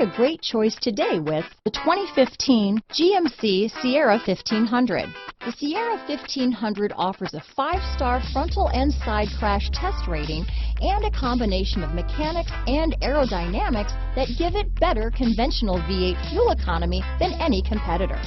a great choice today with the 2015 GMC Sierra 1500. The Sierra 1500 offers a 5-star frontal and side crash test rating and a combination of mechanics and aerodynamics that give it better conventional V8 fuel economy than any competitor.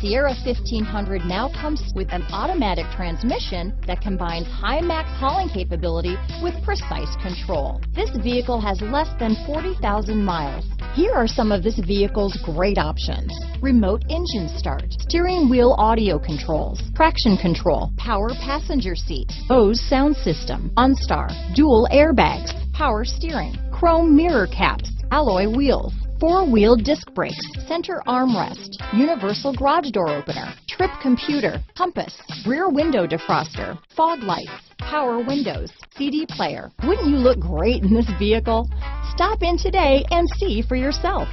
Sierra 1500 now comes with an automatic transmission that combines high max hauling capability with precise control. This vehicle has less than 40,000 miles. Here are some of this vehicle's great options: remote engine start, steering wheel audio controls, traction control, power passenger seat, Bose sound system, OnStar, dual airbags, power steering, chrome mirror caps, alloy wheels, 4-wheel disc brakes, center armrest, universal garage door opener, trip computer, compass, rear window defroster, fog lights, power windows, CD player. Wouldn't you look great in this vehicle? Stop in today and see for yourself.